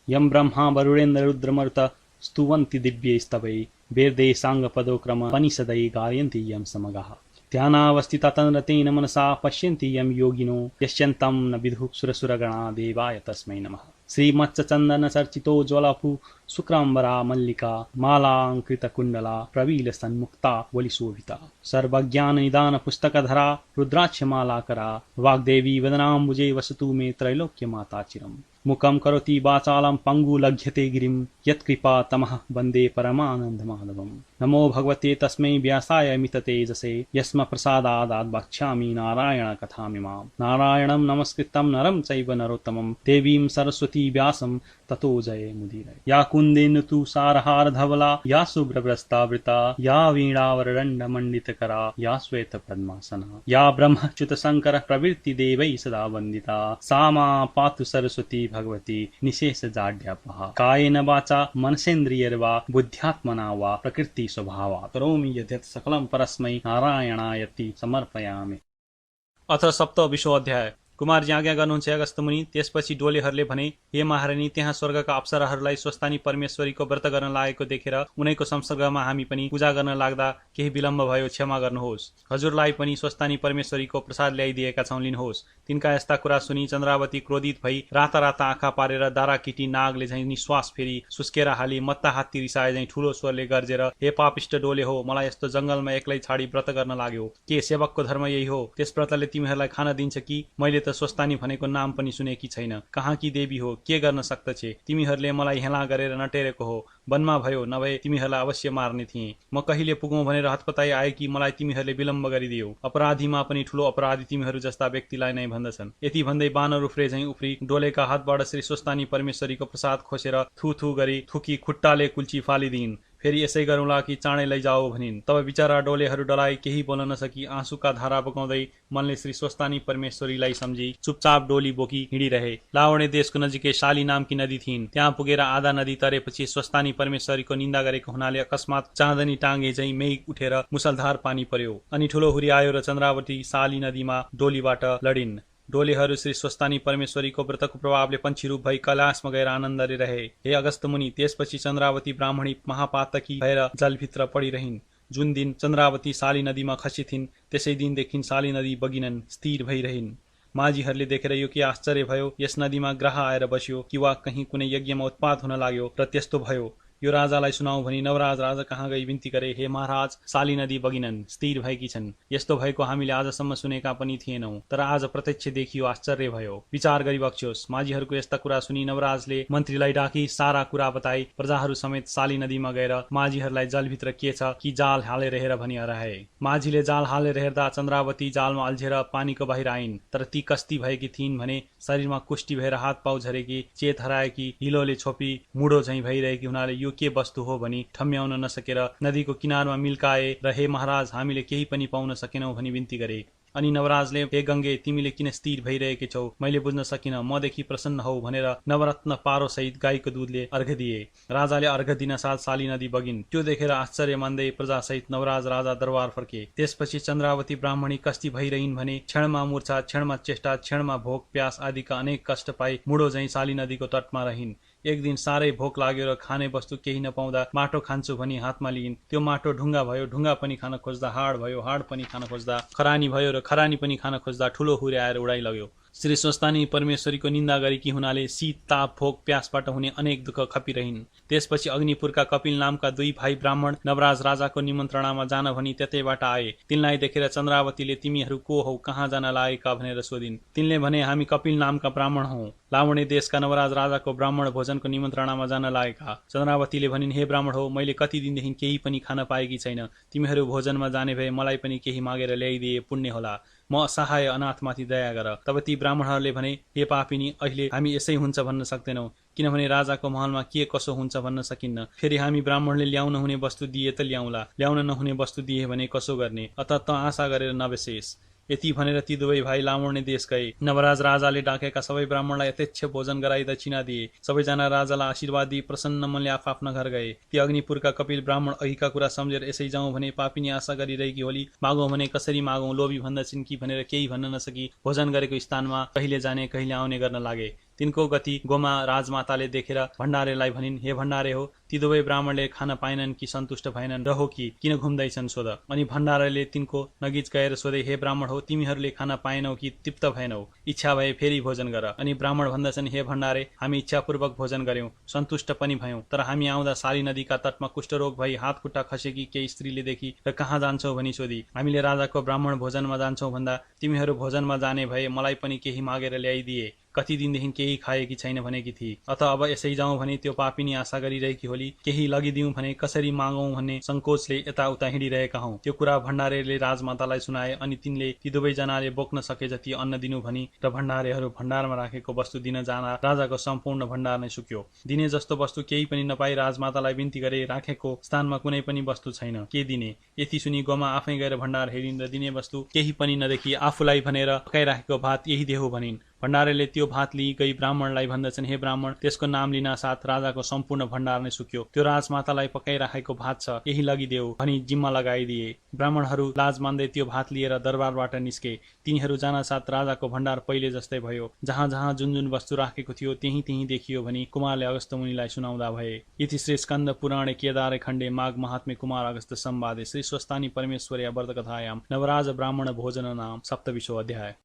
यं ब्रह्मा वरुणेन्द्र रुद्रमरुत स्तुवन्ति दिव्यैस्तवै वेदै साङ्गपदोक्रमपनिषदै गायन्ति यं समगाः ध्यानावस्थिता तन्रतेन मनसा पश्यन्ति यं योगिनो यस्यन्तं न विदुः सुरसुरगणा देवाय तस्मै नमः। श्रीमत्स्यचन्दन चर्चितो ज्वलपु शुक्राम्बरा मल्लिका मालाङ्कृतकुण्डला प्रवील सन्मुक्ता वलिशोभिता सर्वज्ञान निदान पुस्तकधरा रुद्राक्षमालाकरा वाग्देवी वदनाम्बुजे वसतु मे त्रैलोक्य माता चिरम्। मुखं करोति वाचालं पंगु लघ्यते गिरिं यत्कृपा तमः वन्दे परमानन्दमाधवम्। नमो भगवते तस्मै व्यासाय मिततेजसे यस्म प्रसादादात् वक्ष्यामि नारायण कथामिमाम्। नारायणं नमस्कृतं नरं चैव नरोत्तमं देवीं सरस्वती व्यासं ततो जये मुदीरये। या कुन्देन्दु तुषारहार धवला या शुभ्रवस्त्रावृता या वीणावरदण्डमण्डितकरा या श्वेतपद्मासना या ब्रह्मच्युत शंकर प्रवृत्ति देवैः सदा वन्दिता सा मा पातु सरस्वती भगवती निशेष जाड्यापहा। कायेन वाचा मनसेन्द्रियैर्वा बुद्ध्यात्मना वा प्रकृति स्वभावात् करोमि यद्यत् सकलं परस्मै नारायणायति समर्पयामि। अथ सप्तविंशो अध्याय। कुमारजी आज्ञा गर्नुहुन्छ अगस्त्य मुनि। त्यसपछि डोलेहरूले भने, हे महारानी, त्यहाँ स्वर्गका अप्सराहरूलाई स्वस्तानी परमेश्वरीको व्रत गर्न लागेको देखेर उनैको संसर्गमा हामी पनि पूजा गर्न लाग्दा केही विलम्ब भयो, क्षमा गर्नुहोस्। हजुरलाई पनि स्वस्तानी परमेश्वरीको प्रसाद ल्याइदिएका छौं, लिनुहोस्। तिनका यस्ता कुरा सुनि चन्द्रावती क्रोधित भई राता राता आँखा पारेर दाराकिटी नागले झैं निश्वास फेरि सुस्केर हाली मत्ता हात्ती रिसाए झैं ठूलो स्वरले गर्जेर, हे पापिष्ट डोले हो, मलाई यस्तो जंगलमा एक्लै छाडी व्रत गर्न लाग्यो। के सेवकको धर्म यही हो? त्यस व्रतले तिमीहरूलाई खान दिन्छ कि? मैले स्वस्तानी भनेको नाम पनि सुनेकी छैन। कहाँ की देवी हो? के गर्न सक्दछे? तिमीहरूले मलाई हेला गरेर नटेरेको हो। वनमा भयो, नभए तिमीहरूलाई अवश्य मार्ने थिए। म कहिले पुगौं भनेर हतपताई आए कि मलाई तिमीहरूले विलम्ब गरिदियो। अपराधीमा पनि ठूलो अपराधी तिमीहरू जस्ता व्यक्तिलाई नै भन्दछन्। यति भन्दै बानर उफ्रे झैं उफ्री डोलेका हातबाट श्री स्वस्तानी परमेश्वरीको प्रसाद खोसेर थु थु गरी थुकी खुट्टाले कुल्ची फालिदिन्। फेरि यसै गरौँला कि चाँडै लैजाओ भनिन्। तब बिचारा डोलेहरू डराई केही बोल्न नसकी आँसुका धारा बगाउँदै मनले श्री स्वस्तानी परमेश्वरीलाई सम्झी चुपचाप डोली बोकी हिँडिरहे। लावणे देशको नजिकै शाली नामकी नदी थिइन्। त्यहाँ पुगेर आधा नदी तरेपछि स्वस्तानी परमेश्वरीको निन्दा गरेको हुनाले अकस्मात चाँदनी टाँगे झैं मेघ उठेर मुसलधार पानी पर्यो। अनि ठूलो हुरी आयो र चन्द्रावती शाली नदीमा डोलीबाट लडिन्। डोलेहरू श्री स्वस्तानी परमेश्वरीको व्रतको प्रभावले पंक्षी रूप भई कैलाशमा गएर आनन्दले रहे। हे अगस्त मुनि, त्यसपछि चन्द्रावती ब्राह्मणी महापातकी भएर जलभित्र पडिरहिन्। जुन दिन चन्द्रावती शाली नदीमा खसी थिइन् त्यसै दिनदेखि शाली नदी बगिनन् स्थिर भइरहिन्। माझीहरूले देखेर यो के आश्चर्य भयो, यस नदीमा ग्रह आएर बस्यो कि वा कहीं कुनै यज्ञमा उत्पात हुन लाग्यो र त्यस्तो भयो। यो राजालाई सुनाऊ भनी नवराज राजा कहाँ गई बिन्ती गरे, हे महाराज, शाली नदी बगिनन्, स्थिर भएकी छन्। यस्तो भएको हामीले आजसम्म सुनेका पनि थिएनौं, तर आज प्रत्यक्ष देखियो, आश्चर्य भयो। विचार गरी बक्स्योस्। माझीहरूको यस्ता कुरा सुनि नवराजले मन्त्रीलाई डाकी सारा कुरा बताई प्रजाहरू समेत शाली नदीमा गएर माझीहरूलाई जलभित्र के छ कि जाल हालेर हेर भनी हराए। माझीले जाल हालेर हेर्दा चन्द्रावती जालमा अल्झेर पानीको बाहिर आइन्। तर ती कस्ती भएकी थिइन् भने शरीरमा कुष्टी भएर हात पाउ झरेकी, चेत हराएकी, हिलोले छोपी मुडो झैं भइरहेकी हुनाले के वस्तु हो भनी ठम्याउन नसकेर नदीको किनारमा मिल्काए र हे महाराज, हामीले केही पनि पाउन सकेनौं भनी बिन्ती गरे। अनि नवराजले, हे गंगे, तिमीले किन स्थिर भइरहेकी छौ? मैले बुझ्न सकिन। मदेखि प्रसन्न हौ भनेर नवरत्न पारो सहित गाईको दूधले अर्घ दिए। राजाले अर्घ दिन साथ शाली नदी बगिन्। त्यो देखेर आश्चर्य मान्दै प्रजा सहित नवराज राजा दरबार फर्के। त्यसपछि चन्द्रावती ब्राह्मणी कस्ती भइरहन् भने क्षणमा मूर्छा, क्षणमा चेष्टा, क्षणमा भोक प्यास आदिका अनेक कष्ट पाई मुडो झैं शाली नदीको तटमा रहिन्। एक दिन साह्रै भोक लाग्यो र खाने वस्तु केही नपाउँदा माटो खान्छु भनी हातमा लिइन्। त्यो माटो ढुङ्गा भयो, ढुङ्गा पनि खान खोज्दा हाड भयो, हाड पनि खान खोज्दा खरानी भयो र खरानी पनि खान खोज्दा ठूलो हुरे आएर उडाइ लग्यो। श्री स्वस्तानी परमेश्वरीको निन्दा गरेकी हुनाले शीत, ताप, भोक, प्यासबाट हुने अनेक दुःख खपिरहिन्। त्यसपछि अग्निपुरका कपिल नामका दुई भाइ ब्राह्मण नवराज राजाको निमन्त्रणामा जान भनी त्यतैबाट आए। तिनलाई देखेर चन्द्रावतीले, तिमीहरू को हौ, कहाँ जान लागेका भनेर सोधिन्। तिनले भने, हामी कपिल नामका ब्राह्मण हौं, लावणे देशका नवराज राजाको ब्राह्मण भोजनको निमन्त्रणामा जान लागेका। चन्द्रावतीले भनिन्, हे ब्राह्मण हो, मैले कति दिनदेखि केही पनि खान पाएकी छैन। तिमीहरू भोजनमा जाने भए मलाई पनि केही मागेर ल्याइदिए पुण्य होला। म असहाय अनाथमाथि दया गर। तब ती ब्राह्मणहरूले भने, हे पापिनी, अहिले हामी यसै हुन्छ भन्न सक्दैनौं, किनभने राजाको महलमा के कसो हुन्छ भन्न सकिन्न। फेरि हामी ब्राह्मणले ल्याउन हुने वस्तु दिए त ल्याउला, ल्याउन नहुने वस्तु दिए भने कसो गर्ने? अत त आशा गरेर नबसेस। यति भनेर ती दुवै भाइ लावण्य देश गए। नवराज राजाले डाकेका सबै ब्राह्मणलाई यथेच्छ भोजन गराई दक्षिणा दिए। सबैजना राजालाई आशीर्वाद दिई प्रसन्न मनले आफ्ना घर गए। ती अग्निपुरका कपिल ब्राह्मण अघिका कुरा सम्झेर यसै जाउँ भने पापिनी आशा गरिरहेकी होली, मागौँ भने कसरी मागौँ, लोभी भन्दछिन् कि भनेर केही भन्न नसकी भोजन गरेको स्थानमा कहिले जाने कहिले आउने गर्न लागे। तिनको गति गोमा राजमाताले देखेर भण्डारेलाई भनिन्, हे भण्डारे हो, ती दुवै ब्राह्मणले खान पाएनन् कि सन्तुष्ट भएनन् र हो कि किन घुम्दैछन् सोध। अनि भण्डारले तिनको नजिक गएर सोधे, हे ब्राह्मण हो, तिमीहरूले खान पाएनौ कि तृप्त भएनौ? इच्छा भए फेरि भोजन गर। अनि ब्राह्मण भन्दछन्, हे भण्डारे, हामी इच्छापूर्वक भोजन गर्यौं, सन्तुष्ट पनि भयौं, तर हामी आउँदा साली नदीका तटमा कुष्ठरोग भई हात खुट्टा खसेकी केही स्त्रीले देखि र कहाँ जान्छौ भनी सोधी। हामीले राजाको ब्राह्मण भोजनमा जान्छौं भन्दा तिमीहरू भोजनमा जाने भए मलाई पनि केही मागेर ल्याइदिए। कति दिनदेखि केही खाएकी छैन भनेकी थिए। अत अब यसै जाउँ भने त्यो पापिनी आशा गरिरहेकी होली, केही लगिदिउँ भने कसरी मागौं भन्ने सङ्कोचले यताउता हिँडिरहेका हौं। त्यो कुरा भण्डारेले राजमातालाई सुनाए अनि तिनले ती दुवैजनाले बोक्न सके जति अन्न दिनु भनी र भण्डारेहरू भण्डारमा राखेको वस्तु दिन जाँदा राजाको सम्पूर्ण भण्डार नै सुक्यो। दिने जस्तो वस्तु केही पनि नपाई राजमातालाई बिन्ती गरे, राखेको स्थानमा कुनै पनि वस्तु छैन, के दिने? यति सुनि गोमा आफै गएर भण्डार हेरिन् र दिने वस्तु केही पनि नदेखि आफूलाई भनेर पकाइराखेको भात यही देऊ भनिन्। भण्डारेले त्यो भात लिई गई ब्राह्मणलाई भन्दछन्, हे ब्राह्मण, त्यसको नाम लिन साथ राजाको सम्पूर्ण भण्डार नै सुक्यो। त्यो राजमातालाई पकाइराखेको भात छ, यही लगिदेऊ भनी जिम्मा लगाइदिए। ब्राह्मणहरू लाज मान्दै त्यो भात लिएर दरबारबाट निस्के। तिनीहरू जान साथ राजाको भण्डार पहिले जस्तै भयो। जहाँ जहाँ जुन जुन वस्तु राखेको थियो त्यही त्यही देखियो भनी कुमारले अगस्त मुनिलाई सुनाउँदा भए। इति श्री स्कन्द पुराणे केदारे खण्डे माघ महात्म्ये कुमार अगस्त संवादे श्री स्वस्तानी परमेश्वर्या व्रतकथायां नवराज ब्राह्मण भोजन नाम सप्तविंशो अध्याय।